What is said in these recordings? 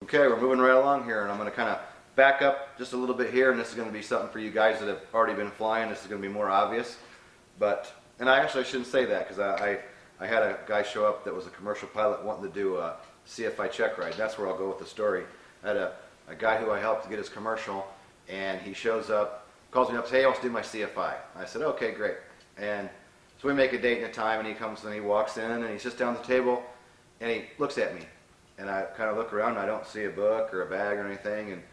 Okay, we're moving right along here, and I'm going to kind of back up just a little bit here, and this is going to be something for you guys that have already been flying. This is going to be more obvious, and I shouldn't say that, because I had a guy show up that was a commercial pilot wanting to do a CFI Check-Ride. That's where I'll go with the story. I had a guy who I helped to get his commercial, and he shows up, calls me up, says, "Hey, I want to do my CFI." I said, "Okay, great." And so we make a date and a time, and he comes and he walks in, and he sits down at the table, and he looks at me. And I kind of look around, and I don't see a book or a bag or anything, and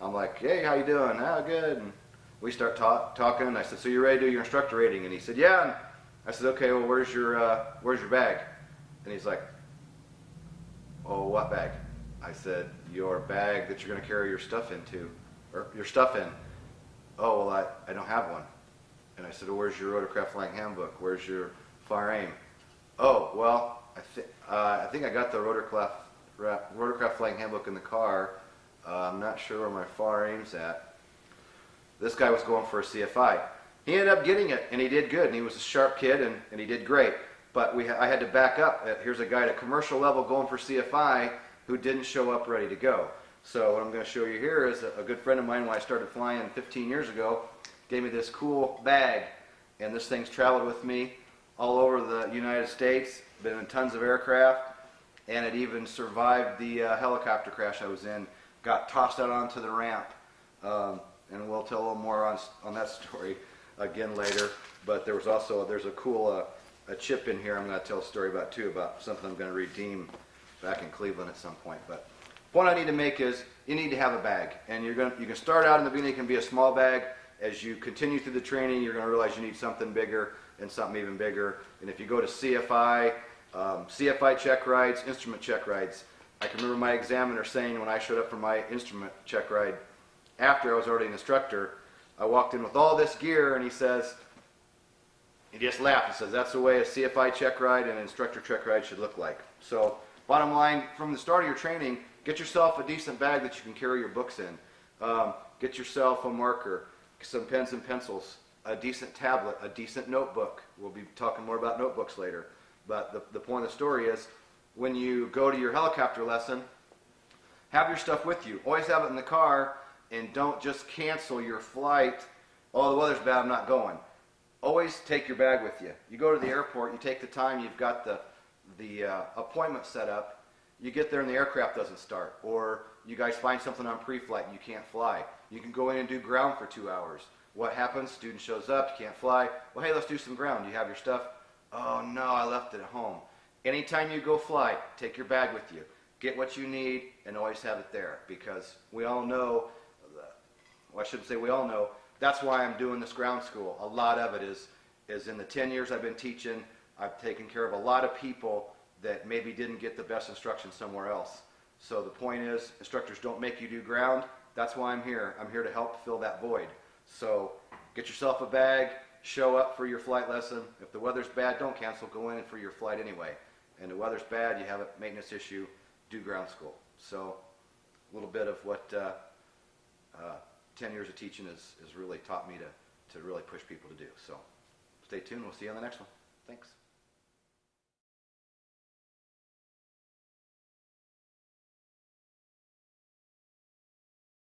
I'm like, "Hey, how you doing?" "Oh, good." And we start talking, and I said, "So you ready to do your instructor rating?" And he said, "Yeah." And I said, "Okay, well, where's your bag?" And he's like, "Oh, what bag?" I said, "Your bag that you're going to carry your stuff into, or your stuff in." "Oh, well, I don't have one." And I said, "Well, where's your Rotorcraft Flying Handbook? Where's your fire aim?" "Oh, well, I think I got the Rotorcraft Flying Handbook in the car. I'm not sure where my far aim's at." This guy was going for a CFI. He ended up getting it, and he did good, and he was a sharp kid, and he did great. But I had to back up. Here's a guy at a commercial level going for CFI who didn't show up ready to go. So what I'm going to show you here is a good friend of mine when I started flying 15 years ago gave me this cool bag, and this thing's traveled with me all over the United States, been in tons of aircraft, and it even survived the helicopter crash I was in. Got tossed out onto the ramp, and we'll tell a little more on that story again later. But there's a cool a chip in here I'm going to tell a story about too, about something I'm going to redeem back in Cleveland at some point. But the point I need to make is you need to have a bag, and you can start out in the beginning. It can be a small bag. As you continue through the training, you're going to realize you need something bigger and something even bigger. And if you go to CFI Check-Rides, instrument check-rides, I can remember my examiner saying when I showed up for my instrument check-ride, after I was already an instructor, I walked in with all this gear, and he just laughed. He says, "That's the way a CFI check-ride and an instructor check-ride should look like." So bottom line, from the start of your training, get yourself a decent bag that you can carry your books in. Get yourself a marker, some pens and pencils, a decent tablet, a decent notebook. We'll be talking more about notebooks later. But the point of the story is, when you go to your helicopter lesson, have your stuff with you. Always have it in the car, and don't just cancel your flight. "Oh, the weather's bad, I'm not going." Always take your bag with you. You go to the airport, you take the time, you've got the appointment set up. You get there and the aircraft doesn't start, or you guys find something on pre-flight and you can't fly. You can go in and do ground for 2 hours. What happens? Student shows up, you can't fly. "Well, hey, let's do some ground. Do you have your stuff?" "Oh, no, I left it at home." Anytime you go fly, take your bag with you. Get what you need and always have it there, because we all know, well, I shouldn't say we all know, that's why I'm doing this ground school. A lot of it is in the 10 years I've been teaching, I've taken care of a lot of people that maybe didn't get the best instruction somewhere else. So the point is, instructors don't make you do ground. That's why I'm here. I'm here to help fill that void. So get yourself a bag, show up for your flight lesson. If the weather's bad, don't cancel. Go in for your flight anyway. And the weather's bad, you have a maintenance issue, do ground school. So a little bit of what 10 years of teaching has really taught me to really push people to do. So stay tuned. We'll see you on the next one. Thanks.